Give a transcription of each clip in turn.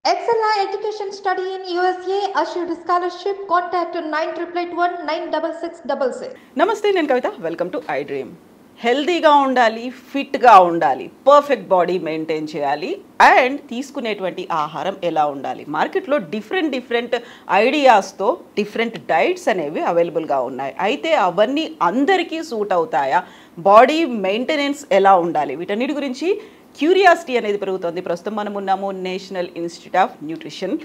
Excella Education Study in USA assured scholarship. Contact 9881 96666. నమస్తే, నేను Kavitha. Welcome to I dream. హెల్తీగా ఉండాలి, ఫిట్గా ఉండాలి, పర్ఫెక్ట్ బాడీ మెయింటైన్ చేయాలి అండ్ తీసుకునేటువంటి ఆహారం ఎలా ఉండాలి. మార్కెట్లో డిఫరెంట్ ఐడియాస్తో డిఫరెంట్ డైట్స్ అనేవి అవైలబుల్గా ఉన్నాయి. అయితే అవన్నీ అందరికీ సూట్ అవుతాయా? బాడీ మెయింటెనెన్స్ ఎలా ఉండాలి? వీటన్నిటి గురించి క్యూరియాసిటీ అనేది పెరుగుతుంది. ప్రస్తుతం మనం ఉన్నాము నేషనల్ ఇన్స్టిట్యూట్ ఆఫ్ న్యూట్రిషన్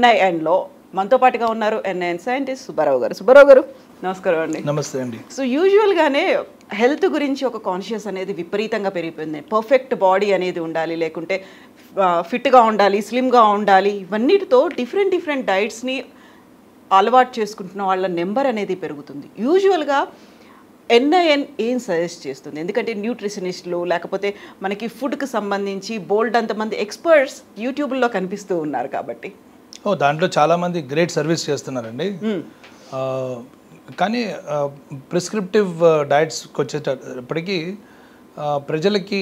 NINలో. మనతో పాటుగా ఉన్నారు NIN సైంటిస్ట్ సుబ్బారావు గారు. సుబ్బారావు గారు, నమస్కారం అండి. నమస్తే అండి. సో యూజువల్గానే హెల్త్ గురించి ఒక కాన్షియస్ అనేది విపరీతంగా పెరిగిపోయింది. పర్ఫెక్ట్ బాడీ అనేది ఉండాలి, లేకుంటే ఫిట్గా ఉండాలి, స్లిమ్గా ఉండాలి. ఇవన్నిటితో డిఫరెంట్ డైట్స్ని అలవాటు చేసుకుంటున్న వాళ్ళ నెంబర్ అనేది పెరుగుతుంది. యూజువల్గా NIN ఏం సజెస్ట్ చేస్తుంది? ఎందుకంటే న్యూట్రిషనిస్టులు లేకపోతే మనకి ఫుడ్కి సంబంధించి బోల్డ్ అంతమంది ఎక్స్పర్ట్స్ యూట్యూబ్లో కనిపిస్తూ ఉన్నారు కాబట్టి. దాంట్లో చాలామంది గ్రేట్ సర్వీస్ చేస్తున్నారండి. కానీ ప్రిస్క్రిప్టివ్ డైట్స్కి వచ్చేటప్పటికి ప్రజలకి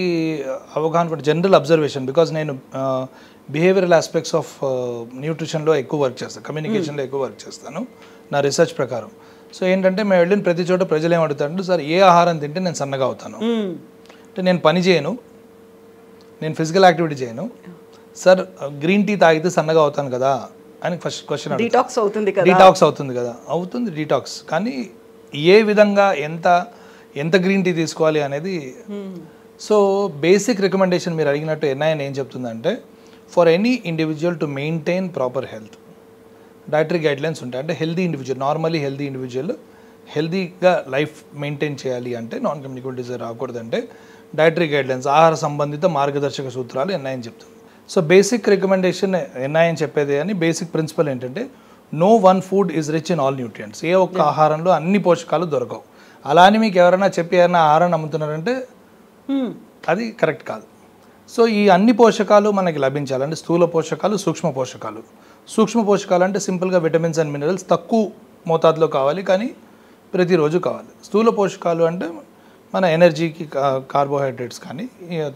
అవగాహన కూడా జనరల్ అబ్జర్వేషన్. బికాజ్ నేను బిహేవియరల్ ఆస్పెక్ట్స్ ఆఫ్ న్యూట్రిషన్లో ఎక్కువ వర్క్ చేస్తాను, కమ్యూనికేషన్లో ఎక్కువ వర్క్ చేస్తాను నా రీసెర్చ్ ప్రకారం. సో ఏంటంటే మేము వెళ్ళిన ప్రతి చోట ప్రజలు ఏం అడుగుతారంటే, సార్ ఏ ఆహారం తింటే నేను సన్నగా అవుతాను అంటే, నేను పని చేయను, నేను ఫిజికల్ యాక్టివిటీ చేయను, సార్ గ్రీన్ టీ తాగితే సన్నగా అవుతాను కదా అని ఫస్ట్ క్వశ్చన్. డీటాక్స్ అవుతుంది కదా? డీటాక్స్ అవుతుంది కదా, అవుతుంది డీటాక్స్. కానీ ఏ విధంగా ఎంత గ్రీన్ టీ తీసుకోవాలి అనేది. సో బేసిక్ రికమెండేషన్ మీరు అడిగినట్టు NIN ఏం చెప్తుందంటే, for any individual to maintain proper health dietary guidelines ఉంటాయి. అంటే healthy individual, normally healthy individual హెల్దీగా లైఫ్ మెయింటైన్ చేయాలి అంటే, నాన్ కమ్యూనికేబుల్ డిజీజ్ రాకూడదంటే డైటరీ గైడ్లైన్స్, ఆహార సంబంధిత మార్గదర్శక సూత్రాలు NIN చెప్తుంది. సో బేసిక్ రికమెండేషన్ NIN చెప్పేది అని బేసిక్ ప్రిన్సిపల్ ఏంటంటే, no one food is rich in all nutrients. ఏ ఒక్క ఆహారంలో అన్ని పోషకాలు దొరకవు. అలా అని మీకు ఎవరైనా చెప్పి ఏమైనా ఆహారాన్ని అమ్ముతున్నారంటే అది కరెక్ట్ కాదు. సో ఈ అన్ని పోషకాలు మనకి లభించాలంటే స్థూల పోషకాలు, సూక్ష్మ పోషకాలు. సూక్ష్మ పోషకాలు అంటే సింపుల్గా విటమిన్స్ అండ్ మినరల్స్ తక్కువ మోతాదులో కావాలి, కానీ ప్రతిరోజు కావాలి. స్థూల పోషకాలు అంటే మన ఎనర్జీకి కార్బోహైడ్రేట్స్ కానీ,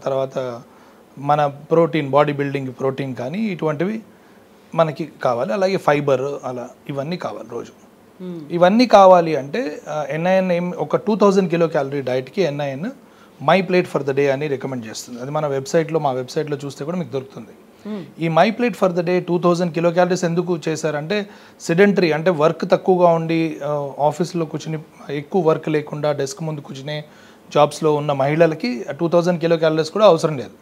తర్వాత మన ప్రోటీన్, బాడీ బిల్డింగ్ ప్రోటీన్ కానీ, ఇటువంటివి మనకి కావాలి. అలాగే ఫైబర్, అలా ఇవన్నీ కావాలి రోజు. ఇవన్నీ కావాలి అంటే NIN ఒక 2000 కిలో క్యాలరీ డైట్కి NIN my plate for the day అని రికమెండ్ చేస్తుంది. అది మన వెబ్సైట్లో, మా వెబ్సైట్లో చూస్తే కూడా మీకు దొరుకుతుంది. ఈ my plate for the day 2000 kilo calories ఎందుకు చేశారంటే, సిడెంటరీ అంటే వర్క్ తక్కువగా ఉండి ఆఫీస్లో కూర్చుని ఎక్కువ వర్క్ లేకుండా డెస్క్ ముందు కూర్చునే జాబ్స్లో ఉన్న మహిళలకి 2000 కిలో క్యాలరీస్ కూడా అవసరం లేదు.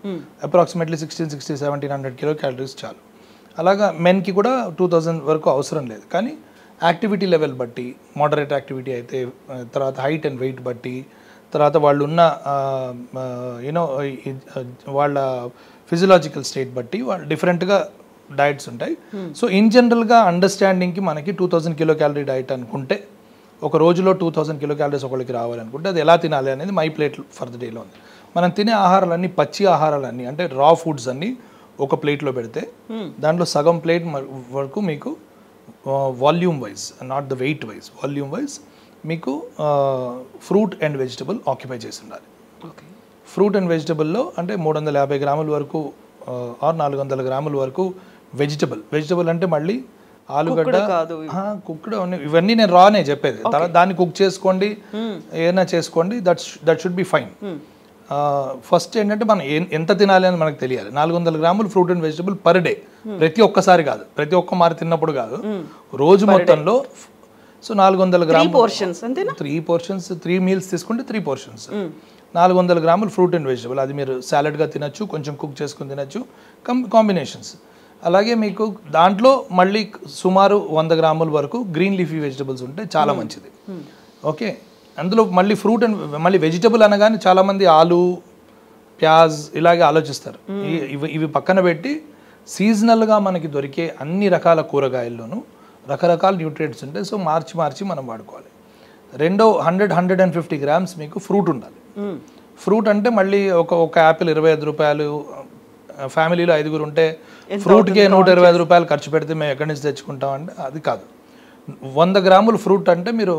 అప్రాక్సిమేట్లీ 1700 కిలో క్యాలరీస్ చాలు. అలాగా మెన్కి కూడా 2000 వరకు అవసరం లేదు. కానీ యాక్టివిటీ లెవెల్ బట్టి, మోడరేట్ యాక్టివిటీ అయితే, తర్వాత హైట్ అండ్ వెయిట్ బట్టి, తర్వాత వాళ్ళు ఉన్న వాళ్ళ ఫిజియలాజికల్ స్టేట్ బట్టి వాళ్ళు డిఫరెంట్గా డైట్స్ ఉంటాయి. సో ఇన్ జనరల్గా అండర్స్టాండింగ్కి మనకి 2000 కిలో క్యాలరీ డైట్ అనుకుంటే, ఒక రోజులో 2000 కిలో క్యాలరీస్ ఒకరికి రావాలనుకుంటే అది ఎలా తినాలి అనేది మై ప్లేట్ ఫర్ ద డేలో ఉంది. మనం తినే ఆహారాలన్నీ, పచ్చి ఆహారాలన్నీ అంటే రా ఫుడ్స్ అన్నీ ఒక ప్లేట్లో పెడితే దాంట్లో సగం ప్లేట్ వరకు మీకు volume wise, not the weight wise, volume wise మీకు ఫ్రూట్ అండ్ వెజిటబుల్ ఆక్యుపై చేసి ఉండాలి. ఫ్రూట్ అండ్ వెజిటబుల్లో అంటే 350 గ్రాముల వరకు ఆర్ 400 గ్రాముల వరకు వెజిటబుల్ అంటే మళ్ళీ ఆలుగడ్డ, కుక్డ్, ఇవన్నీ నేను రానే చెప్పేది. తర్వాత దాన్ని కుక్ చేసుకోండి, ఏదైనా చేసుకోండి, that should be fine. First ఏంటంటే మనం ఎంత తినాలి అని మనకు తెలియాలి. 400 గ్రాములు fruit and vegetable per day, ప్రతి ఒక్కసారి కాదు, ప్రతి ఒక్క మారి తిన్నప్పుడు కాదు, రోజు మొత్తంలో. సో 400 గ్రాములు, 3 పోర్షన్స్, 3 మీల్స్ తీసుకుంటే 3 పోర్షన్స్, 400 గ్రాములు ఫ్రూట్ అండ్ వెజిటబుల్. అది మీరు సాలడ్గా తినచ్చు, కొంచెం కుక్ చేసుకుని తినచ్చు, కాంబినేషన్స్. అలాగే మీకు దాంట్లో మళ్ళీ సుమారు 100 గ్రాముల వరకు గ్రీన్ లీఫీ వెజిటబుల్స్ ఉంటే చాలా మంచిది. ఓకే, అందులో మళ్ళీ ఫ్రూట్ అండ్ మళ్ళీ వెజిటబుల్ అనగానే చాలామంది ఆలు, ప్యాజ్ ఇలాగే ఆలోచిస్తారు. ఇవి పక్కన పెట్టి సీజనల్గా మనకి దొరికే అన్ని రకాల కూరగాయల్లోనూ రకరకాల న్యూట్రియంట్స్ ఉంటాయి. సో మార్చి మనం వాడుకోవాలి. 150 గ్రామ్స్ మీకు ఫ్రూట్ ఉండాలి. ఫ్రూట్ అంటే మళ్ళీ ఒక యాపిల్ 25 రూపాయలు, ఫ్యామిలీలో 5గురు ఉంటే ఫ్రూట్కే 125 రూపాయలు ఖర్చు పెడితే మేము ఎక్కడి నుంచి తెచ్చుకుంటాం అంటే అది కాదు. 100 గ్రాములు ఫ్రూట్ అంటే మీరు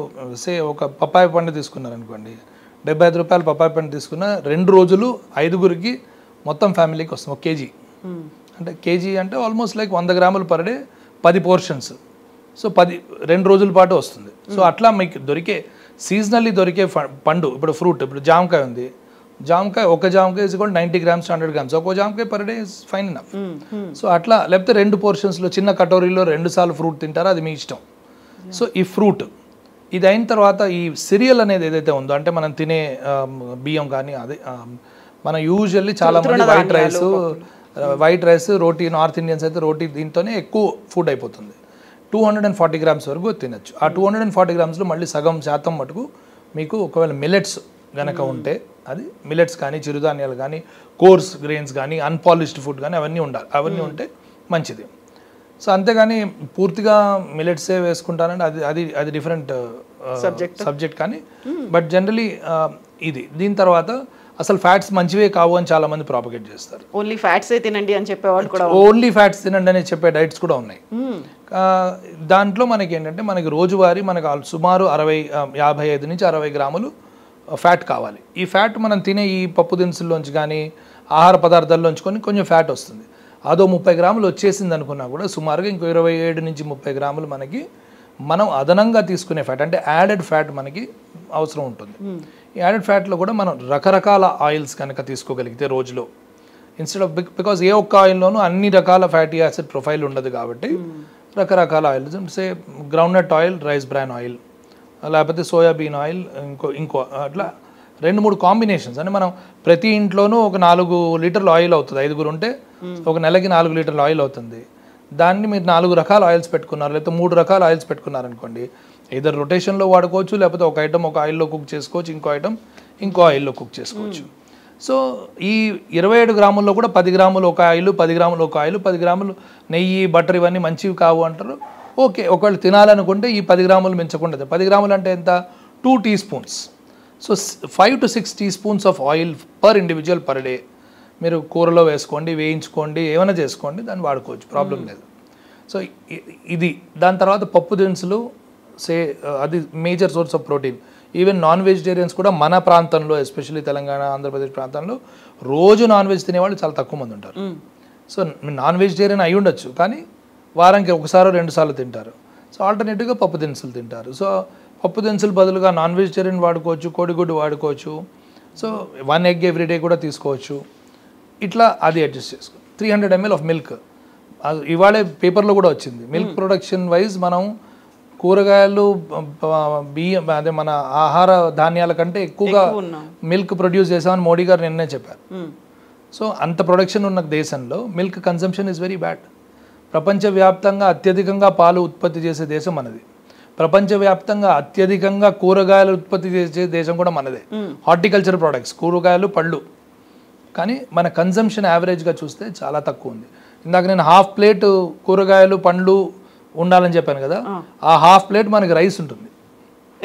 ఒక పప్పాయ పండు తీసుకున్నారనుకోండి, 75 రూపాయలు పప్పాయ పండు తీసుకున్న 2 రోజులు 5గురికి మొత్తం ఫ్యామిలీకి వస్తుంది 1 కేజీ. అంటే కేజీ అంటే ఆల్మోస్ట్ లైక్ 100 గ్రాములు పర్ డే 10 పోర్షన్స్. సో 2 రోజుల పాటు వస్తుంది. సో అట్లా మీకు దొరికే సీజనల్లీ దొరికే పండు, ఇప్పుడు ఫ్రూట్, ఇప్పుడు జామకాయ ఉంది, ఒక జామకాయ ఇస్ 90 గ్రామ్స్ 100 గ్రామ్స్, ఒక జామకాయ per day is fine enough. So అట్లా లేకపోతే 2 పోర్షన్స్లో చిన్న కటోరీలో 2 సార్లు ఫ్రూట్ తింటారో అది మీ ఇష్టం. సో ఈ ఫ్రూట్ ఇది అయిన తర్వాత ఈ సిరియల్ అనేది ఏదైతే ఉందో, అంటే మనం తినే బియ్యం కానీ అదే మన యూజువల్లీ చాలా మంది వైట్ రైస్ రోటీ, నార్త్ ఇండియన్స్ అయితే రోటీ దీంతోనే ఎక్కువ ఫుడ్ అయిపోతుంది. 240 గ్రామ్స్ వరకు తినచ్చు. ఆ 240 గ్రామ్స్లో మళ్ళీ సగం శాతం మటుకు మీకు ఒకవేళ మిల్లెట్స్ కనుక ఉంటే, అది మిల్లెట్స్ కానీ చిరుధాన్యాలు కానీ కోర్స్ గ్రెయిన్స్ కానీ అన్పాలిష్డ్ ఫుడ్ కానీ అవన్నీ ఉండాలి. అవన్నీ ఉంటే మంచిది. సో అంతేగాని పూర్తిగా మిల్లెట్సే వేసుకుంటానంటే అది డిఫరెంట్ సబ్జెక్ట్. కానీ బట్ జనరలీ ఇది దీని తర్వాత అసలు ఫ్యాట్స్ మంచివే కావు అని చాలా మంది ప్రాపగేట్ చేస్తారు. ఓన్లీ ఫ్యాట్స్ తినండి అని చెప్పేవాళ్ళు కూడా, ఓన్లీ ఫ్యాట్స్ తినండి అని చెప్పే డైట్స్ కూడా ఉన్నాయి. దాంట్లో మనకి ఏంటంటే మనకి రోజువారీ మనకు సుమారు 55 నుంచి 60 గ్రాములు ఫ్యాట్ కావాలి. ఈ ఫ్యాట్ మనం తినే ఈ పప్పు దినుసుల్లోంచి కానీ ఆహార పదార్థాల్లోంచి కొంచెం ఫ్యాట్ వస్తుంది. అదో 30 గ్రాములు వచ్చేసింది అనుకున్నా కూడా సుమారుగా ఇంకో 27 నుంచి 30 గ్రాములు మనకి మనం అదనంగా తీసుకునే ఫ్యాట్, అంటే యాడెడ్ ఫ్యాట్ మనకి అవసరం ఉంటుంది. ఈ యాడెడ్ ఫ్యాట్లో కూడా మనం రకరకాల ఆయిల్స్ కనుక తీసుకోగలిగితే రోజులో, ఇన్స్టెడ్ ఆఫ్ బికాజ్ ఏ ఒక్క ఆయిల్లోనూ అన్ని రకాల ఫ్యాటీ యాసిడ్ ప్రొఫైల్ ఉండదు కాబట్టి రకరకాల oils, say groundnut oil, rice bran oil, లేకపోతే సోయాబీన్ ఆయిల్, ఇంకో అట్లా 2-3 కాంబినేషన్స్. అంటే మనం ప్రతి ఇంట్లోనూ ఒక 4 లీటర్ల ఆయిల్ అవుతుంది. 5 ఉంటే ఒక నెలకి 4 లీటర్ల ఆయిల్ అవుతుంది. దాన్ని మీరు 4 రకాల ఆయిల్స్ పెట్టుకున్నారు, లేకపోతే 3 రకాల ఆయిల్స్ పెట్టుకున్నారనుకోండి, ఇద్దరు రొటేషన్లో వాడుకోవచ్చు, లేకపోతే ఒక ఐటమ్ ఒక ఆయిల్లో కుక్ చేసుకోవచ్చు, ఇంకో ఐటమ్ ఇంకో ఆయిల్లో కుక్ చేసుకోవచ్చు. సో ఈ 27 గ్రాముల్లో కూడా 10 గ్రాములు ఒక ఆయిల్, 10 గ్రాములు ఒక ఆయిల్, 10 గ్రాములు నెయ్యి, బటర్ ఇవన్నీ మంచివి కావు అంటారు. ఓకే, ఒకవేళ తినాలనుకుంటే ఈ 10 గ్రాములు మించకుండా. 10 గ్రాములు అంటే ఎంత? 2 teaspoons. So 5 to 6 teaspoons of oil per individual per day మీరు కూరలో వేసుకోండి, వేయించుకోండి, ఏమైనా చేసుకోండి, దాన్ని వాడుకోవచ్చు, ప్రాబ్లం లేదు. సో ఇది దాని తర్వాత పప్పు దినుసులు, అది major source of protein. Even non vegetarians కూడా మన ప్రాంతంలో, ఎస్పెషల్లీ తెలంగాణ, ఆంధ్రప్రదేశ్ ప్రాంతంలో రోజు నాన్ వెజ్ తినేవాళ్ళు చాలా తక్కువ మంది ఉంటారు. సో నాన్ వెజిటేరియన్ అయి ఉండొచ్చు, కానీ వారానికి 1-2 సార్లు తింటారు. సో ఆల్టర్నేటివ్గా పప్పు దినుసులు తింటారు. సో పప్పు దినుసులు బదులుగా నాన్ వెజిటేరియన్ వాడుకోవచ్చు, కోడిగుడ్డు వాడుకోవచ్చు. సో 1 ఎగ్ ఎవ్రీడే కూడా తీసుకోవచ్చు. ఇట్లా అది అడ్జస్ట్ చేసుకో. 300 ml ఆఫ్ మిల్క్, ఇవాళే పేపర్లో కూడా వచ్చింది. మిల్క్ ప్రొడక్షన్ వైజ్ మనం కూరగాయలు, బియ్యం, అదే మన ఆహార ధాన్యాల కంటే ఎక్కువగా మిల్క్ ప్రొడ్యూస్ చేసామని మోడీ గారు నిన్నే చెప్పారు. సో అంత ప్రొడక్షన్ ఉన్న దేశంలో milk consumption is very bad. ప్రపంచవ్యాప్తంగా అత్యధికంగా పాలు ఉత్పత్తి చేసే దేశం మనది. ప్రపంచవ్యాప్తంగా అత్యధికంగా కూరగాయలు ఉత్పత్తి చేసే దేశం కూడా మనదే. హార్టికల్చర్ ప్రోడక్ట్స్, కూరగాయలు, పళ్ళు. కానీ మన కన్సంప్షన్ యావరేజ్గా చూస్తే చాలా తక్కువ ఉంది. ఇందాక నేను హాఫ్ ప్లేట్ కూరగాయలు, పండ్లు ఉండాలని చెప్పాను కదా, ఆ హాఫ్ ప్లేట్ మనకి రైస్ ఉంటుంది.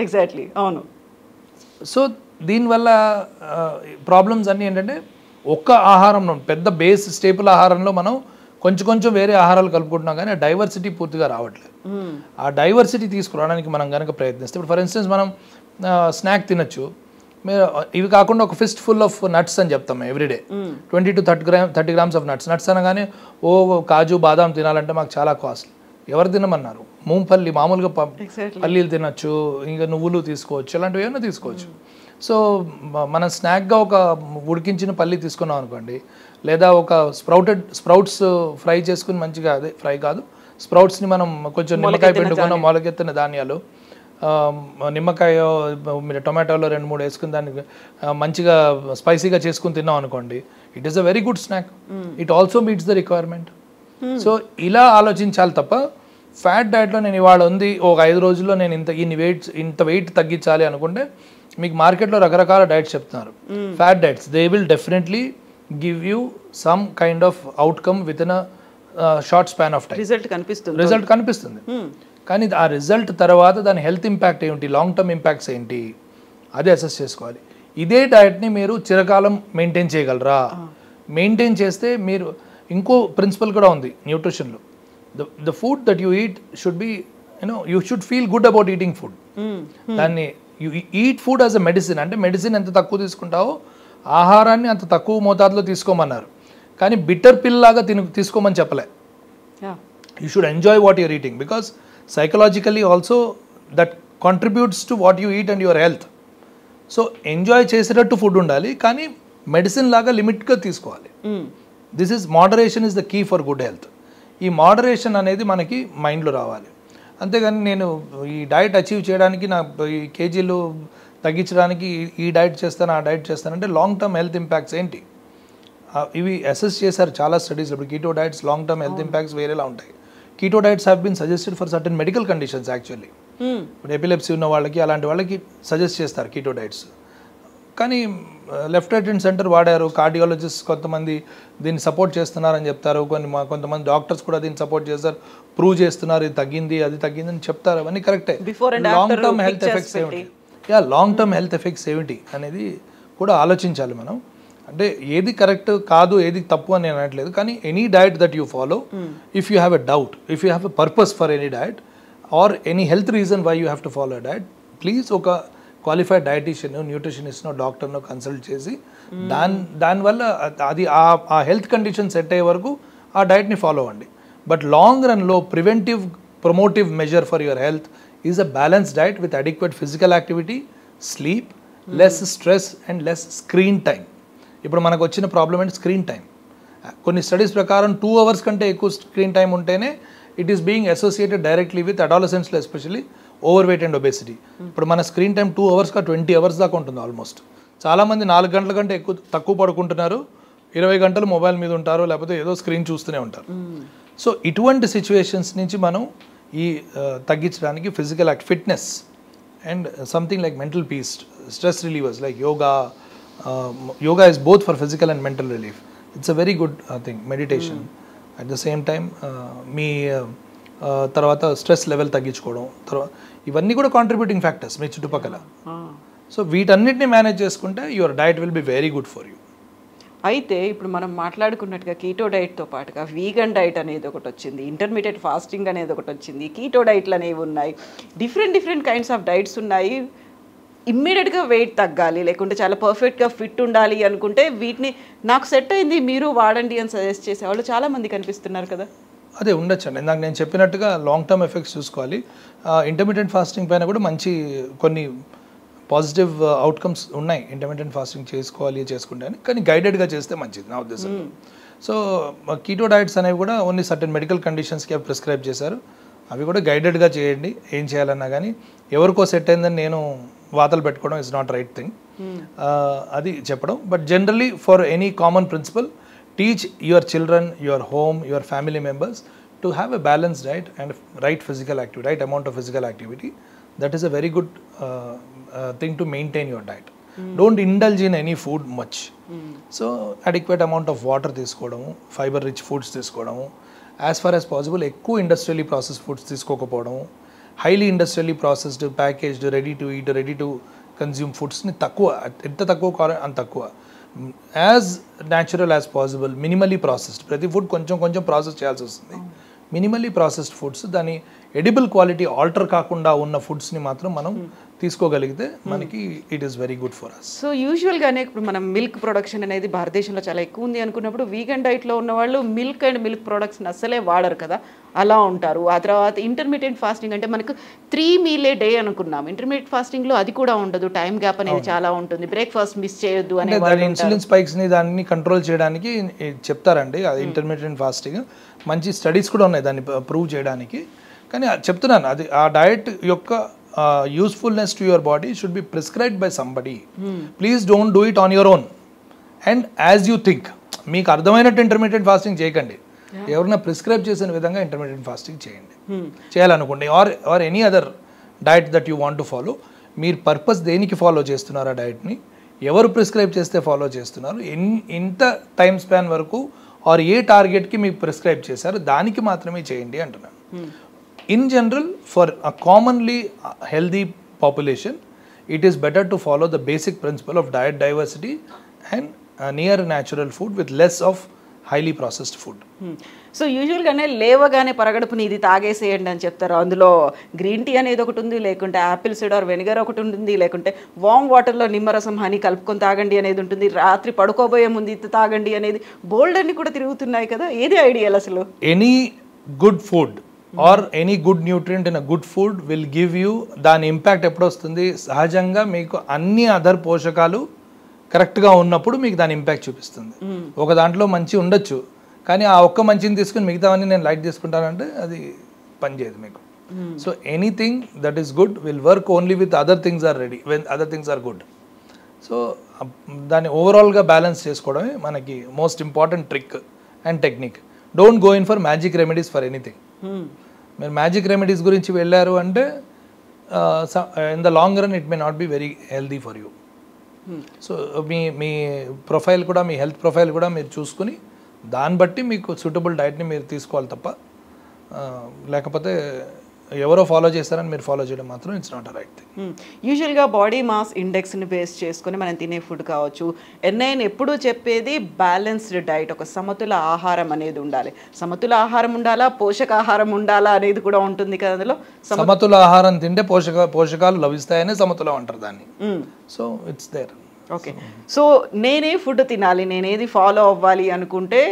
ఎగ్జాక్ట్లీ, అవును. సో దీనివల్ల ప్రాబ్లమ్స్ అన్నీ ఏంటంటే, ఒక్క ఆహారంలో పెద్ద బేస్ స్టేపుల్ ఆహారంలో మనం కొంచెం వేరే ఆహారాలు కలుపుకుంటున్నాం, కానీ ఆ డైవర్సిటీ పూర్తిగా రావట్లేదు. ఆ డైవర్సిటీ తీసుకురావడానికి మనం కనుక ప్రయత్నిస్తే, ఇప్పుడు ఫర్ ఇన్స్టెన్స్ మనం స్నాక్ తినచ్చు, మీరు ఇవి కాకుండా ఒక ఫిస్ట్ ఫుల్ ఆఫ్ నట్స్ అని చెప్తాం everyday, 20 to 30 grams of nuts. Nuts అనగానే కాజు, బాదాం తినాలంటే మాకు చాలా కాస్ట్లీ. ఎవరు తినమన్నారు? మూంపల్లి, మామూలుగా పల్లీలు తినచ్చు, ఇంకా నువ్వులు తీసుకోవచ్చు, ఇలాంటివి ఏమైనా తీసుకోవచ్చు. సో మనం స్నాక్గా ఒక ఉడికించిన పల్లి తీసుకున్నాం అనుకోండి, లేదా ఒక స్ప్రౌట్స్ ఫ్రై చేసుకుని మంచిగా, అదే ఫ్రై కాదు, స్ప్రౌట్స్ని మనం కొంచెం నిమ్మకాయ పిండుకున్న మొలకెత్తిన ధాన్యాలు, నిమ్మకాయ, మీరు టొమాటోలో 2-3 వేసుకుని దాన్ని మంచిగా స్పైసీగా చేసుకుని తిన్నాం అనుకోండి, it is a very good snack. It also meets the requirement. So ఇలా ఆలోచించాలి తప్ప, ఫ్యాట్ డైట్లో నేను ఇవాళ ఉంది, ఒక 5 రోజుల్లో నేను ఇంత వెయిట్ తగ్గించాలి అనుకుంటే, మీకు మార్కెట్లో రకరకాల డైట్స్ చెప్తున్నారు, fat diets. They will definitely give you some kind of outcome with in short span of time. Result కనిపిస్తుంది. కానీ ఆ రిజల్ట్ తర్వాత దాని హెల్త్ ఇంపాక్ట్ ఏంటి, లాంగ్ టర్మ్ ఇంపాక్ట్స్ ఏంటి, అది అసెస్ చేసుకోవాలి. ఇదే డైట్ని మీరు చిరకాలం మెయింటైన్ చేయగలరా? మెయింటైన్ చేస్తే మీరు, ఇంకో ప్రిన్సిపల్ కూడా ఉంది న్యూట్రిషన్లో, the food that you eat should be, you should feel good about eating food. దాన్ని you eat food as a medicine. అంటే మెడిసిన్ ఎంత తక్కువ తీసుకుంటావో ఆహారాన్ని అంత తక్కువ మోతాదులో తీసుకోమన్నారు. కానీ బిట్టర్ పిల్ లాగా తీసుకోమని చెప్పలే. You should enjoy what you're eating because psychologically also that contributes to what you eat and your health. So enjoy చేసేటట్టు ఫుడ్ ఉండాలి, కానీ మెడిసిన్ లాగా లిమిట్గా తీసుకోవాలి. This is moderation is the key for good health. ఈ moderation అనేది మనకి మైండ్లో రావాలి. అంతేగాని నేను ఈ డైట్ అచీవ్ చేయడానికి, నా ఈ కేజీలు తగ్గించడానికి ఈ డైట్ చేస్తాను, ఆ డైట్ చేస్తాను అంటే లాంగ్ టర్మ్ హెల్త్ ఇంపాక్ట్స్ ఏంటి ఇవి అసెస్ చేశారు చాలా స్టడీస్. ఇప్పుడు keto diets long term health impacts వేరేలా ఉంటాయి. Keto diets have been suggested for certain medical conditions actually. ఇప్పుడు ఎపిలెప్సీ ఉన్న వాళ్ళకి, అలాంటి వాళ్ళకి సజెస్ట్ చేస్తారు కీటో డైట్స్. కానీ లెఫ్ట్ రైట్ అండ్ సెంటర్ వాడారు, కార్డియాలజిస్ట్ కొంతమంది దీన్ని సపోర్ట్ చేస్తున్నారని చెప్తారు, కొంతమంది డాక్టర్స్ కూడా దీన్ని సపోర్ట్ చేస్తారు, ప్రూవ్ చేస్తున్నారు ఇది తగ్గింది అది తగ్గింది అని చెప్తారు. అవన్నీ కరెక్టే. లాంగ్ టర్మ్ హెల్త్ ఎఫెక్ట్స్ ఏమిటి, లాంగ్ టర్మ్ హెల్త్ ఎఫెక్ట్స్ ఏమిటి అనేది కూడా ఆలోచించాలి మనం. అంటే ఏది కరెక్ట్ కాదు, ఏది తప్పు అని నేను అనట్లేదు, కానీ any diet that you follow, if you have a doubt, if you have a purpose for any diet or any health reason why you have to follow a diet, please ఒక qualified dietician, న్యూట్రిషనిస్ట్నో, డాక్టర్నో consult చేసి దానివల్ల అది ఆ health condition set అయ్యే వరకు ఆ డైట్ని ఫాలో అవ్వండి. బట్ లాంగ్ రన్లో preventive promotive measure for your health is a balance diet with adequate physical activity, sleep, less stress and less screen time. ఇప్పుడు మనకు వచ్చిన ప్రాబ్లం అంటే స్క్రీన్ టైం. కొన్ని స్టడీస్ ప్రకారం 2 hours కంటే ఎక్కువ స్క్రీన్ టైం ఉంటేనే it is being associated directly with అడాలసెన్స్లో especially overweight and obesity. ఇప్పుడు మన స్క్రీన్ టైం 2 hours 20 hours దాకా ఉంటుంది ఆల్మోస్ట్. చాలామంది 4 గంటల కంటే తక్కువ పడుకుంటున్నారు, 20 గంటలు మొబైల్ మీద ఉంటారు, లేకపోతే ఏదో స్క్రీన్ చూస్తూనే ఉంటారు. సో ఇటువంటి సిచ్యువేషన్స్ నుంచి మనం ఈ తగ్గించడానికి physical fitness and something like mental peace, stress relievers like yoga is both for physical and mental relief. It's a very good thing. Meditation at the same time మీ తర్వాత stress level తగ్గించుకోవడం, తర్వాత ఇవన్నీ కూడా contributing factors మీ చుట్టుపక్కల. So వీటన్నిటిని manage చేసుకుంటే your diet will be very good for you. అయితే ఇప్పుడు మనం మాట్లాడుకున్నట్టుగా కీటో డైట్తో పాటుగా వీగన్ డైట్ అనేది ఒకటి వచ్చింది, ఇంటర్మీడియట్ ఫాస్టింగ్ అనేది ఒకటి వచ్చింది, కీటో డైట్లు అనేవి ఉన్నాయి, డిఫరెంట్ కైండ్స్ ఆఫ్ డైట్స్ ఉన్నాయి. ఇమ్మీడియట్గా వెయిట్ తగ్గాలి, లేకుంటే చాలా పర్ఫెక్ట్గా ఫిట్ ఉండాలి అనుకుంటే వీటిని నాకు సెట్ అయింది మీరు వాడండి అని సజెస్ట్ చేసేవాళ్ళు చాలామంది కనిపిస్తున్నారు కదా. అదే ఉండొచ్చండి. ఇందాక నేను చెప్పినట్టుగా లాంగ్ టర్మ్ ఎఫెక్ట్స్ చూసుకోవాలి. ఇంటర్మీడియట్ ఫాస్టింగ్ పైన కూడా మంచి కొన్ని పాజిటివ్ అవుట్కమ్స్ ఉన్నాయి. ఇంటర్మీడియట్ ఫాస్టింగ్ చేసుకుంటే అని, కానీ గైడెడ్గా చేస్తే మంచిది నా ఉద్దేశం. సో కీటో డైట్స్ అనేవి కూడా ఓన్లీ సర్టెన్ మెడికల్ కండిషన్స్కి ప్రిస్క్రైబ్ చేశారు. అవి కూడా గైడెడ్గా చేయండి ఏం చేయాలన్నా. కానీ ఎవరికో సెట్ అయిందని నేను వాతలు పెట్టుకోవడం ఇస్ నాట్ రైట్ థింగ్, అది చెప్పడం. But generally for any common principle, teach your children, your home, your family members to have a balanced diet and right amount of physical activity. That is a very good thing to maintain your diet. Don't indulge in any food much. So adequate amount of water తీసుకోవడము, fiber rich foods తీసుకోవడము, as far as possible ఎక్కువ industrially processed foods తీసుకోకపోవడము, highly industrially processed, packaged, ready to eat, ready to consume ఫుడ్స్ని తక్కువ, ఎంత తక్కువ కావాలో అంత తక్కువ, as natural as possible, minimally processed. ప్రతి ఫుడ్ కొంచెం ప్రాసెస్ చేయాల్సి వస్తుంది. మినిమల్లీ ప్రాసెస్డ్ ఫుడ్స్, దాని ఎడిబుల్ క్వాలిటీ ఆల్టర్ కాకుండా ఉన్న ఫుడ్స్ని మాత్రం మనం తీసుకోగలిగితే మనకి it is very good for us. So యూజువల్గానే ఇప్పుడు మనం మిల్క్ ప్రొడక్షన్ అనేది భారతదేశంలో చాలా ఎక్కువ ఉంది అనుకున్నప్పుడు వీగన్ డైట్లో ఉన్న వాళ్ళు మిల్క్ అండ్ మిల్క్ ప్రొడక్ట్స్ని అస్సలే వాడరు కదా, అలా ఉంటారు. ఆ తర్వాత ఇంటర్మీడియట్ ఫాస్టింగ్ అంటే మనకు 3 meal a day అనుకున్నాం, ఇంటర్మీడియట్ ఫాస్టింగ్లో అది కూడా ఉండదు, టైం గ్యాప్ అనేది చాలా ఉంటుంది, బ్రేక్ఫాస్ట్ మిస్ చేయొద్దు అనే ఇన్సులిన్ స్పైక్స్ని దాన్ని కంట్రోల్ చేయడానికి చెప్తారండి. అది ఇంటర్మీడియట్ ఫాస్టింగ్ మంచి స్టడీస్ కూడా ఉన్నాయి దాన్ని ప్రూవ్ చేయడానికి. కానీ చెప్తున్నాను, అది ఆ డయట్ యొక్క usefulness to your body should be prescribed by somebody. Please don't do it on your own and as you think. మీకు అర్థమైనట్టు ఇంటర్మీడియట్ ఫాస్టింగ్ చేయకండి, ఎవరైనా ప్రిస్క్రైబ్ చేసిన విధంగా ఇంటర్మీడియట్ ఫాస్టింగ్ చేయండి చేయాలనుకోండి. Or any other diet that you want to follow. మీరు purpose దేనికి follow చేస్తున్నారు ఆ డైట్ని, ఎవరు ప్రిస్క్రైబ్ చేస్తే ఫాలో చేస్తున్నారు, ఎంత టైం స్పాన్ వరకు ఆర్ ఏ టార్గెట్కి మీకు ప్రిస్క్రైబ్ చేశారు దానికి మాత్రమే చేయండి అంటున్నాను. In general, for a commonly healthy population, it is better to follow the basic principle of diet diversity and near natural food with less of highly processed food. So యూజువల్గానే లేవగానే పరగడుపుని ఇది తాగేసేయండి అని చెప్తారు. అందులో గ్రీన్ టీ అనేది ఒకటి ఉంది, లేకుంటే యాపిల్ సిడర్ వెనిగర్ ఒకటి ఉంటుంది, లేకుంటే వామ్ వాటర్లో నిమ్మరసం హనీ కలుపుకొని తాగండి అనేది ఉంటుంది, రాత్రి పడుకోబోయే ముందు ఇది తాగండి అనేది బోల్డ్ అన్ని కూడా తిరుగుతున్నాయి కదా. ఏది ఐడియల్ అసలు? Any good food or any good nutrient in a good food will give you, దాని ఇంపాక్ట్ ఎప్పుడు వస్తుంది, సహజంగా మీకు అన్ని అదర్ పోషకాలు కరెక్ట్గా ఉన్నప్పుడు మీకు దాని ఇంపాక్ట్ చూపిస్తుంది. ఒక దాంట్లో మంచి ఉండొచ్చు, కానీ ఆ ఒక్క మంచిని తీసుకుని మిగతావన్నీ నేను లైట్ తీసుకుంటానంటే అది పనిచేయదు మీకు. So anything that is good will work only with other things are ready when other things are good. So దాన్ని ఓవరాల్గా బ్యాలెన్స్ చేసుకోవడమే మనకి most important trick and technique. Don't go in for magic remedies for anything. మీరు magic remedies గురించి వెళ్ళారు అంటే in the long run it may not be very healthy for you. So మీ profile కూడా, మీ హెల్త్ ప్రొఫైల్ కూడా మీరు చూసుకుని దాన్ని బట్టి మీకు సూటబుల్ డైట్ని మీరు తీసుకోవాలి తప్ప, లేకపోతే ఎవరో ఫాలో చేస్తారని మీరు ఫాలో చేయడం మాత్రం it's not a right thing. యూజువల్గా బాడీ మాస్ ఇండెక్స్ని బేస్ చేసుకొని మనం తినే ఫుడ్ కావచ్చు, ఎన్ఐఎన్ ఎప్పుడూ చెప్పేది బ్యాలెన్స్డ్ డైట్, ఒక సమతుల ఆహారం అనేది ఉండాలి. సమతుల ఆహారం ఉండాలా, పోషకాహారం ఉండాలా అనేది కూడా ఉంటుంది కదా అందులో. సమతుల ఆహారం తింటే పోషకాలు లభిస్తాయని సమతులం అంటారు దాన్ని. So it's there. Okay. So నేనే ఫుడ్ తినాలి, నేనేది ఫాలో అవ్వాలి అనుకుంటే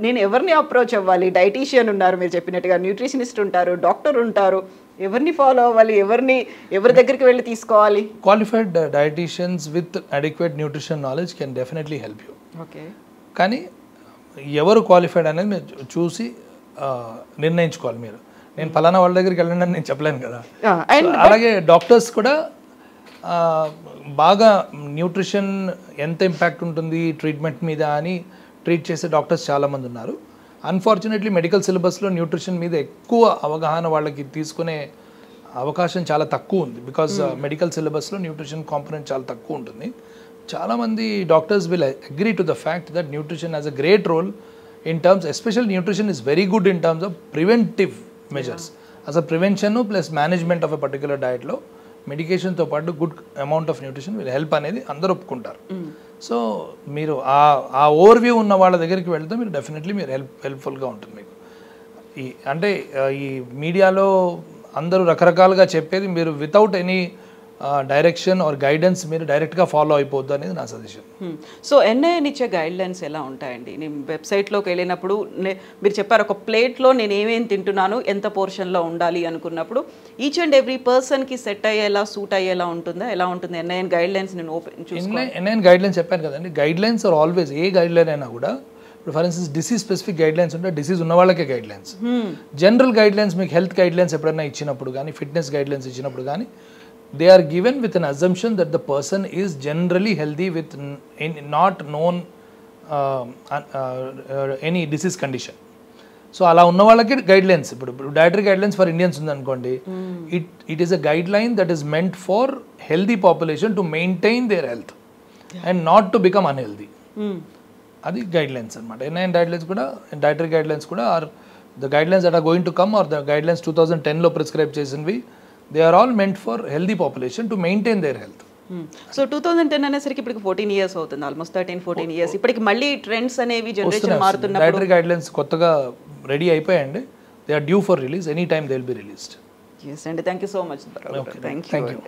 నేను ఎవరిని అప్రోచ్ అవ్వాలి? డైటీషియన్ ఉన్నారు మీరు చెప్పినట్టుగా, న్యూట్రిషనిస్ట్ ఉంటారు, డాక్టర్ ఉంటారు, ఎవరిని ఫాలో అవ్వాలి, ఎవరి దగ్గరికి వెళ్ళి తీసుకోవాలి? Qualified dietitians with adequate nutrition knowledge can definitely help you. Okay. కానీ ఎవరు క్వాలిఫైడ్ అనేది మీరు చూసి నిర్ణయించుకోవాలి. మీరు నేను ఫలానా వాళ్ళ దగ్గరికి వెళ్ళండి అని నేను చెప్పలేను కదా. అలాగే డాక్టర్స్ కూడా బాగా న్యూట్రిషన్ ఎంత ఇంపాక్ట్ ఉంటుంది ట్రీట్మెంట్ మీద అని ట్రీట్ చేసే డాక్టర్స్ చాలామంది ఉన్నారు. అన్ఫార్చునేట్లీ మెడికల్ సిలబస్లో న్యూట్రిషన్ మీద ఎక్కువ అవగాహన వాళ్ళకి తీసుకునే అవకాశం చాలా తక్కువ ఉంది. బికాజ్ మెడికల్ సిలబస్లో న్యూట్రిషన్ కాంపోనెంట్ చాలా తక్కువ ఉంటుంది. చాలామంది doctors will agree to the fact that nutrition has a great role in terms, special nutrition is very good in terms of preventive measures. అసలు prevention plus management of a particular డయట్లో మెడికేషన్తో పాటు good amount of nutrition will help అనేది అందరూ ఒప్పుకుంటారు. So మీరు ఆ over view ఉన్న వాళ్ళ దగ్గరికి వెళ్తే మీరు డెఫినెట్లీ మీరు హెల్ప్ఫుల్గా ఉంటుంది మీకు. అంటే ఈ మీడియాలో అందరూ రకరకాలుగా చెప్పేది మీరు without any direction are guidance మీరు డైరెక్ట్గా ఫాలో అయిపోద్దు అనేది నా సజెషన్. సో ఎన్ఐఎన్ ఇచ్చే గైడ్లైన్స్ ఎలా ఉంటాయండి? నేను వెబ్సైట్లోకి వెళ్ళినప్పుడు మీరు చెప్పారు ఒక ప్లేట్లో నేను ఏమేమి తింటున్నాను, ఎంత పోర్షన్లో ఉండాలి అనుకున్నప్పుడు ఈచ్ అండ్ ఎవ్రీ పర్సన్కి సెట్ అయ్యేలా, సూట్ అయ్యేలా ఉంటుందా? ఎలా ఉంటుంది ఎన్ఐఎన్ గైడ్లైన్స్? నేను ఎన్ఐఎన్ గైడ్లైన్స్ చెప్పాను కదండి. గైడ్లైన్స్ ఆర్ ఆల్వేస్, ఏ గైడ్లైన్ అయినా కూడా ఇప్పుడు for instance disease specific guidelines ఉంటే డిసీజ్ ఉన్న వాళ్ళకే గైడ్లైన్స్. జనరల్ గైడ్లైన్స్ మీకు హెల్త్ గైడ్లైన్స్ ఎప్పుడైనా ఇచ్చినప్పుడు కానీ, ఫిట్నెస్ గైడ్లైన్స్ ఇచ్చినప్పుడు కానీ, they are given with an assumption that the person is generally healthy with not known any disease condition. So అలా ఉన్న వాళ్ళకి గైడ్లైన్స్, ఇప్పుడు డైటరీ గైడ్లైన్స్ ఫర్ ఇండియన్స్ ఉందనుకోండి, it is a guideline that is meant for healthy population to maintain their health and not to become unhealthy. అది guidelines అనమాట. NIN guidelines కూడా, dietary guidelines కూడా are the guidelines that are going to come are the guidelines 2010లో prescribe చేసినవి. They are all meant for healthy population to maintain their health. So 2010 అనేసరికి ఇప్పటికి 14 years అవుతుంది, almost 13-14 years. ఇప్పటికి మళ్ళీ trends అనేవి జనరేషన్ మారుతున్నప్పుడు డైటరీ గైడ్లైన్స్ కొత్తగా రెడీ అయిపోయాయండి. They are due for release. Any time they will be released. Yes అండి, thank you so much. Thank you.